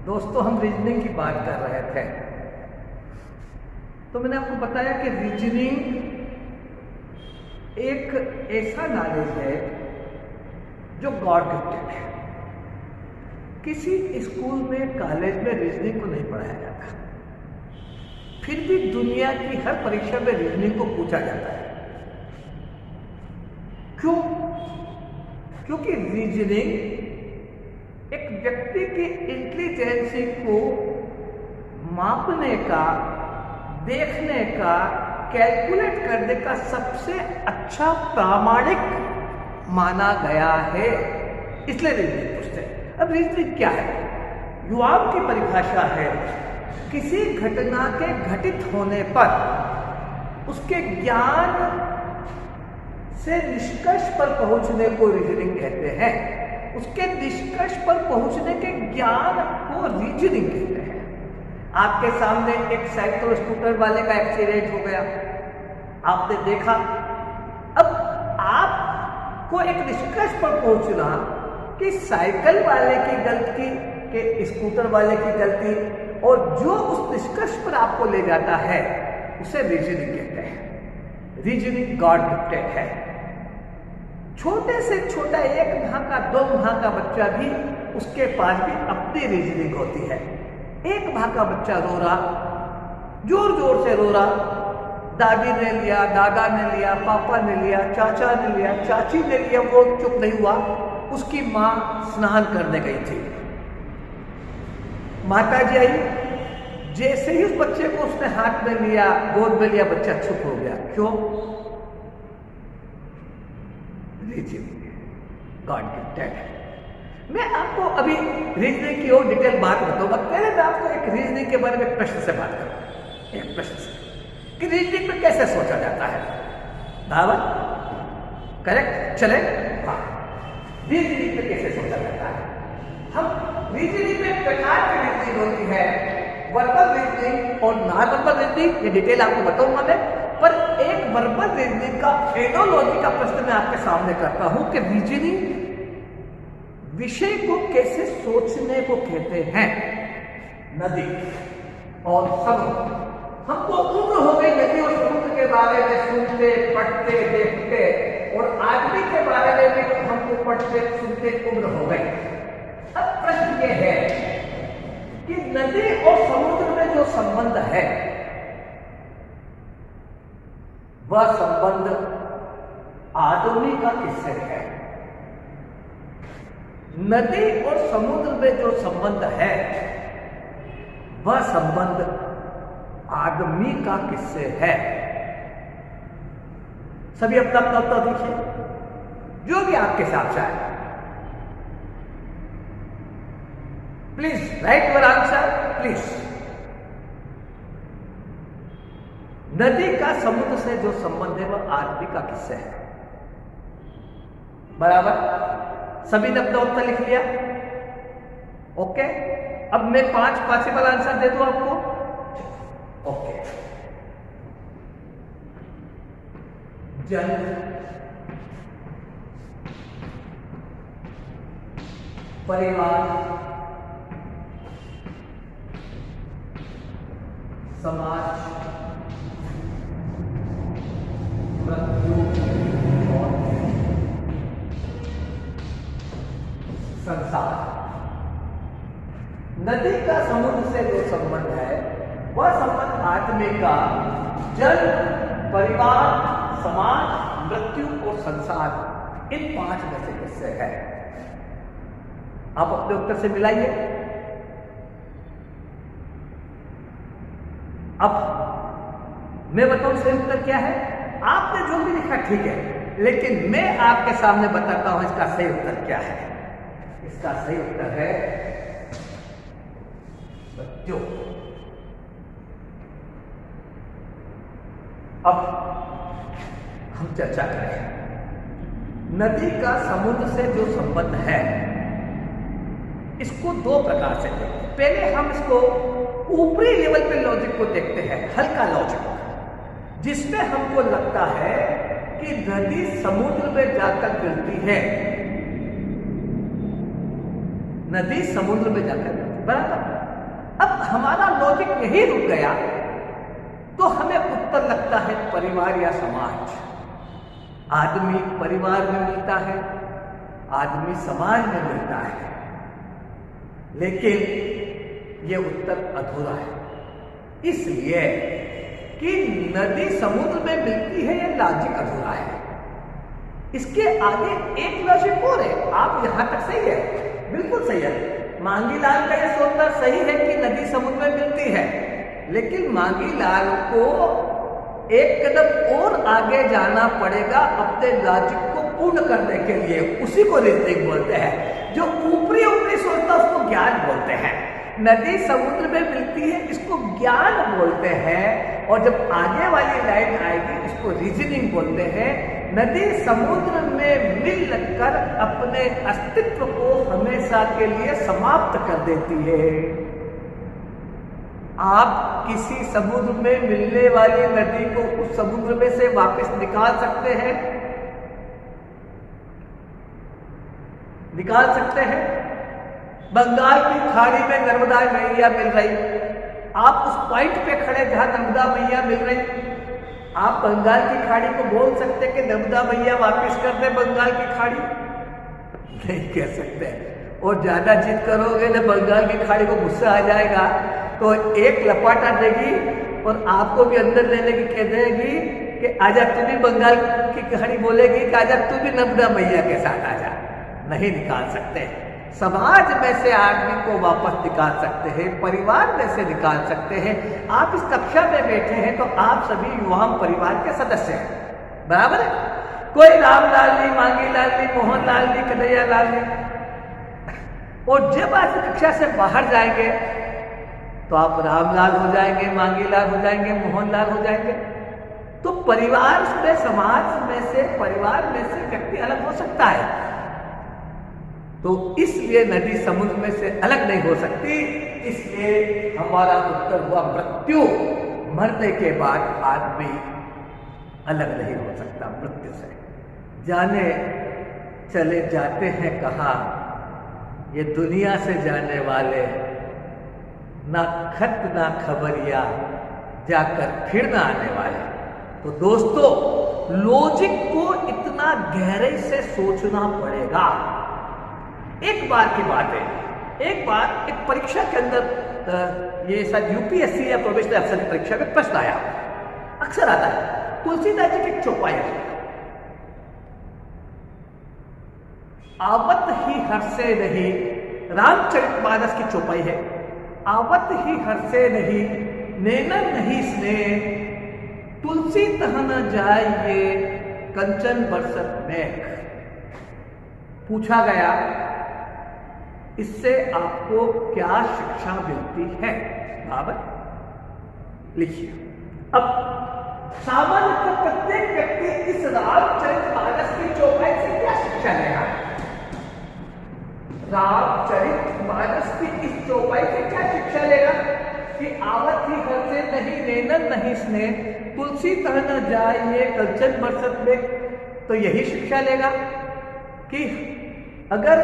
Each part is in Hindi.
दोस्तों, हम रीजनिंग की बात कर रहे थे तो मैंने आपको बताया कि रीजनिंग एक ऐसा नॉलेज है जो गॉड गिफ्टेड है। किसी स्कूल में, कॉलेज में रीजनिंग को नहीं पढ़ाया जाता, फिर भी दुनिया की हर परीक्षा में रीजनिंग को पूछा जाता है। क्यों? क्योंकि रीजनिंग एक व्यक्ति की इंटेलिजेंसी को मापने का, देखने का, कैलकुलेट करने का सबसे अच्छा प्रामाणिक माना गया है, इसलिए रीजनिंग पूछते हैं। अब रीजनिंग क्या है? युवाओं की परिभाषा है किसी घटना के घटित होने पर उसके ज्ञान से निष्कर्ष पर पहुंचने को रीजनिंग कहते हैं। उसके निष्कर्ष पर पहुंचने के ज्ञान को रीजनिंग कहते हैं। आपके सामने एक साइकिल स्कूटर वाले का एक्सीडेंट हो गया, आपने देखा। अब आपको एक निष्कर्ष पर पहुंचना कि साइकिल वाले की गलती के स्कूटर वाले की गलती, और जो उस निष्कर्ष पर आपको ले जाता है उसे रीजनिंग कहते हैं। रीजनिंग गॉड गिफ्टेड है। छोटे से छोटा 1 माह का, 2 माह का बच्चा भी, उसके पास भी अपनी रीजनिंग होती है। 1 माह का बच्चा रो रहा, जोर जोर से रो रहा, दादी ने लिया, दादा ने लिया, पापा ने लिया, चाचा ने लिया, चाची ने लिया, वो चुप नहीं हुआ। उसकी माँ स्नान करने गई थी, माता जी आई, जैसे ही उस बच्चे को उसने हाथ में लिया, गोद में लिया, बच्चा चुप हो गया। क्यों? Reasoning God gifted. मैं आपको अभी रीजनिंग की और डिटेल बात बताऊंगा। पहले मैं आपको एक रीजनिंग के बारे में एक प्रश्न से बात करूंगा, एक प्रश्न से कि रीजनिंग में कैसे सोचा जाता है। बराबर? करेक्ट? चले। हाँ, रीजनिंग में कैसे सोचा जाता है? हम रीजनिंग में प्रकार की रीजनिंग होती है, वर्बल रीजनिंग और नॉन वर्बल रीजनिंग। ये डिटेल आपको बताऊंगा मैं, पर एक वर्बल रीजनिंग का एनोलॉजी का प्रश्न मैं आपके सामने करता हूं कि रीजनिंग विषय को कैसे सोचने को कहते हैं। नदी और समुद्र, हमको उम्र हो गई नदी और समुद्र के बारे में सुनते, पढ़ते, देखते, और आदमी के बारे में भी हमको पढ़ते, सुनते उम्र हो गई। अब प्रश्न ये है कि नदी और समुद्र में जो संबंध है, वह संबंध आदमी का किससे है? नदी और समुद्र में जो संबंध है, वह संबंध आदमी का किससे है? सभी अपना अपना उत्तर दीजिए, जो भी आपके हिसाब से आए। Please right your answer, please. नदी का समुद्र से जो संबंध है वह आदमी का किससे है? बराबर? सभी ने अपना उत्तर लिख लिया? ओके। अब मैं 5 पॉसिबल आंसर दे दूं आपको। ओके। जल, परिवार, समाज, मृत्यु और संसार। नदी का समुद्र से जो संबंध है, वह संबंध आदमी का जल, परिवार, समाज, मृत्यु और संसार, इन 5 में से किससे है? आप अपने उत्तर से मिलाइए। अब मैं बताऊं सही उत्तर क्या है। आपने जो भी लिखा ठीक है, लेकिन मैं आपके सामने बताता हूं इसका सही उत्तर क्या है। इसका सही उत्तर है बच्चों। अब हम चर्चा करें। नदी का समुद्र से जो संबंध है, इसको 2 प्रकार से देखते हैं। पहले हम इसको ऊपरी लेवल पे लॉजिक को देखते हैं, हल्का लॉजिक, जिसमें हमको लगता है कि नदी समुद्र में जाकर गिरती है। नदी समुद्र में जाकर गिरती, बराबर? हमारा लॉजिक यही रुक गया तो हमें उत्तर लगता है परिवार या समाज। आदमी परिवार में मिलता है, आदमी समाज में मिलता है, लेकिन यह उत्तर अधूरा है। इसलिए कि नदी समुद्र में मिलती है, यह लॉजिक अधूरा है। इसके आगे एक लॉजिक और है। आप यहां तक सही है, बिल्कुल सही है। मांगीलाल का यह सोचना सही है कि नदी समुद्र में मिलती है, लेकिन मांगीलाल को एक कदम और आगे जाना पड़ेगा अपने लॉजिक को पूर्ण करने के लिए। उसी को रीजनिंग बोलते हैं। जो ऊपरी ऊपरी सोचता है उसको ज्ञान बोलते हैं। नदी समुद्र में मिलती है, इसको ज्ञान बोलते हैं, और जब आगे वाली लाइन आएगी इसको रीजनिंग बोलते हैं। नदी समुद्र में मिलकर अपने अस्तित्व को हमेशा के लिए समाप्त कर देती है। आप किसी समुद्र में मिलने वाली नदी को उस समुद्र में से वापस निकाल सकते हैं? निकाल सकते हैं? बंगाल की खाड़ी में नर्मदा मैया मिल रही, आप उस पॉइंट पे खड़े जहां नर्मदा मैया मिल रही, आप बंगाल की खाड़ी को बोल सकते कि नर्मदा मैया वापस कर दे बंगाल की खाड़ी? नहीं कह सकते। और ज्यादा जिद करोगे ना बंगाल की खाड़ी को गुस्सा आ जाएगा तो एक लपाटा देगी और आपको भी अंदर लेने की कह देगी कि आजा तू भी बंगाल की खाड़ी बोलेगी कि आजा तू भी नर्मदा मैया के साथ आजा। नहीं निकाल सकते। समाज में से आदमी को वापस निकाल सकते हैं, परिवार में से निकाल सकते हैं। आप इस कक्षा में बैठे हैं तो आप सभी युवा परिवार के सदस्य हैं, बराबर है? कोई रामलाल नहीं, मांगीलाल नहीं, मोहनलाल नहीं, कन्हैयालाल नहीं। और जब आप कक्षा से बाहर जाएंगे तो आप रामलाल हो जाएंगे, मांगीलाल हो जाएंगे, मोहनलाल हो जाएंगे। तो परिवार में, समाज में से, परिवार में से व्यक्ति अलग हो सकता है। तो इसलिए नदी समुद्र में से अलग नहीं हो सकती। इसलिए हमारा उत्तर हुआ मृत्यु। मरने के बाद आदमी अलग नहीं हो सकता मृत्यु से। जाने चले जाते हैं कहाँ ये दुनिया से जाने वाले, ना खत ना खबरिया जाकर फिर ना आने वाले। तो दोस्तों, लॉजिक को इतना गहरे से सोचना पड़ेगा। एक बार की बात है, एक बार एक परीक्षा के अंदर ये शायद यूपीएससी या प्रोफेशनल अफसर की परीक्षा में प्रश्न आया, अक्सर आता है। तुलसीदास जी की एक चौपाई है, आवत ही हर्षे नहीं, रामचरितमानस की चौपाई है। आवत ही हर्षे नहीं, नैनन नहीं स्नेह, तुलसी तह न जाइए, कंचन बरसत मेघ। पूछा गया इससे आपको क्या शिक्षा मिलती है? बराबर लिखिए। अब सामान्य प्रत्येक व्यक्ति इस रामचरितमानस की चौपाई से क्या शिक्षा लेगा? रामचरितमानस की इस चौपाई से क्या शिक्षा लेगा कि आवत ही हर्षे नहीं, नैनन नहीं स्नेह, तुलसी तह न जाइए, कंचन बरसत में। तो यही शिक्षा लेगा कि अगर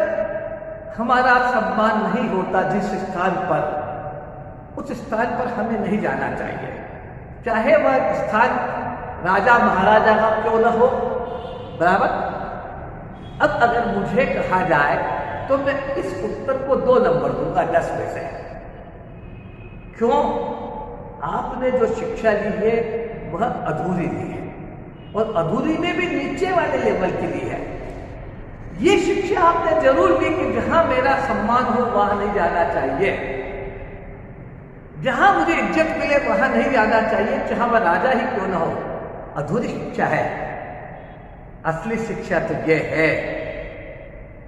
हमारा सम्मान नहीं होता जिस स्थान पर, उस स्थान पर हमें नहीं जाना चाहिए, चाहे वह स्थान राजा महाराजा का क्यों न हो, बराबर। अब अगर मुझे कहा जाए तो मैं इस उत्तर को 2 नंबर दूंगा 10 में से। क्यों? आपने जो शिक्षा ली है वह अधूरी ली है, और अधूरी में भी नीचे वाले लेवल की ली है। ये शिक्षा आपने जरूर ली कि जहां मेरा सम्मान हो वहां नहीं जाना चाहिए, जहां मुझे इज्जत मिले वहां नहीं जाना चाहिए, चाहे वह राजा ही क्यों ना हो। अधूरी शिक्षा है। असली शिक्षा तो यह है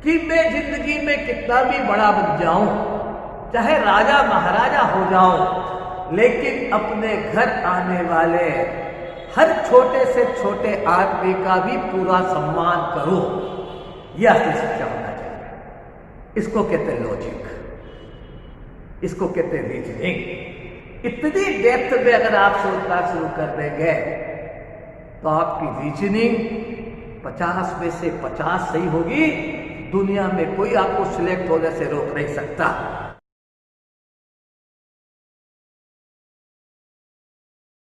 कि मैं जिंदगी में कितना भी बड़ा बन जाऊं, चाहे राजा महाराजा हो जाऊं, लेकिन अपने घर आने वाले हर छोटे से छोटे आदमी का भी पूरा सम्मान करूं। यह असली शिक्षा होना चाहिए। इसको कहते हैं लॉजिक, इसको कहते हैं रीजनिंग। इतनी डेप्थ में अगर आप सोचना शुरू कर देंगे तो आपकी रीजनिंग 50 में से 50 सही होगी। दुनिया में कोई आपको सिलेक्ट होने से रोक नहीं सकता।